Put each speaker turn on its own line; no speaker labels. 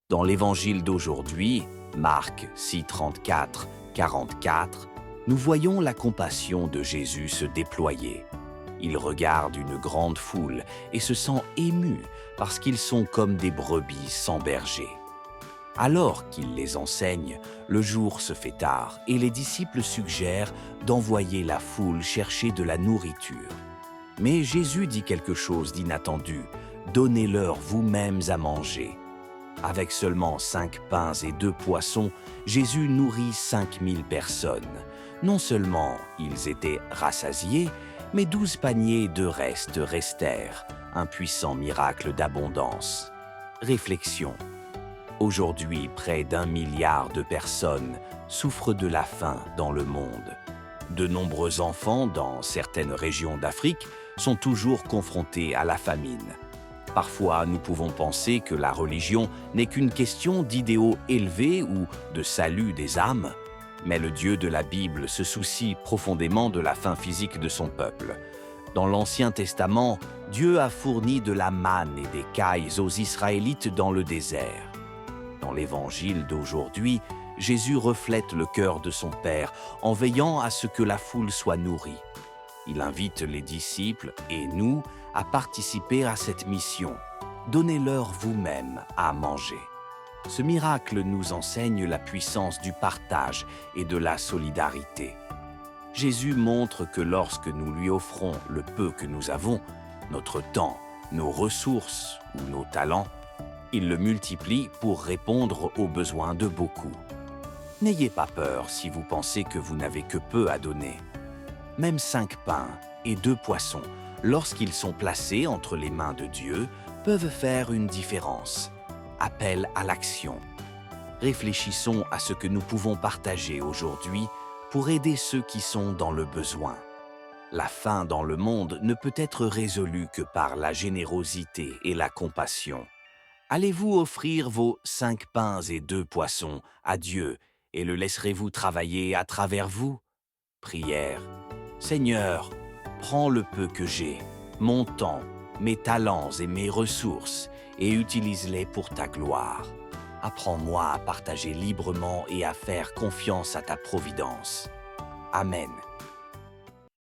Dans l'évangile d'aujourd'hui, Marc 6, 34, 44, nous voyons la compassion de Jésus se déployer. Il regarde une grande foule et se sent ému parce qu'ils sont comme des brebis sans berger. Alors qu'il les enseigne, le jour se fait tard et les disciples suggèrent d'envoyer la foule chercher de la nourriture. Mais Jésus dit quelque chose d'inattendu. « Donnez-leur vous-mêmes à manger ». Avec seulement 5 pains et 2 poissons, Jésus nourrit 5000 personnes. Non seulement ils étaient rassasiés, mais 12 paniers de restes restèrent, un puissant miracle d'abondance. Réflexion. Aujourd'hui, près d'1 milliard de personnes souffrent de la faim dans le monde. De nombreux enfants dans certaines régions d'Afrique sont toujours confrontés à la famine. Parfois, nous pouvons penser que la religion n'est qu'une question d'idéaux élevés ou de salut des âmes, mais le Dieu de la Bible se soucie profondément de la faim physique de son peuple. Dans l'Ancien Testament, Dieu a fourni de la manne et des cailles aux Israélites dans le désert. Dans l'Évangile d'aujourd'hui, Jésus reflète le cœur de son Père en veillant à ce que la foule soit nourrie. Il invite les disciples et nous à participer à cette mission. Donnez-leur vous-même à manger. Ce miracle nous enseigne la puissance du partage et de la solidarité. Jésus montre que lorsque nous lui offrons le peu que nous avons, notre temps, nos ressources ou nos talents, il le multiplie pour répondre aux besoins de beaucoup. N'ayez pas peur si vous pensez que vous n'avez que peu à donner. Même 5 pains et 2 poissons, lorsqu'ils sont placés entre les mains de Dieu, peuvent faire une différence. Appel à l'action. Réfléchissons à ce que nous pouvons partager aujourd'hui pour aider ceux qui sont dans le besoin. La faim dans le monde ne peut être résolue que par la générosité et la compassion. Allez-vous offrir vos 5 pains et 2 poissons à Dieu et le laisserez-vous travailler à travers vous? Prière. Seigneur, prends le peu que j'ai, mon temps, mes talents et mes ressources, et utilise-les pour ta gloire. Apprends-moi à partager librement et à faire confiance à ta providence. Amen.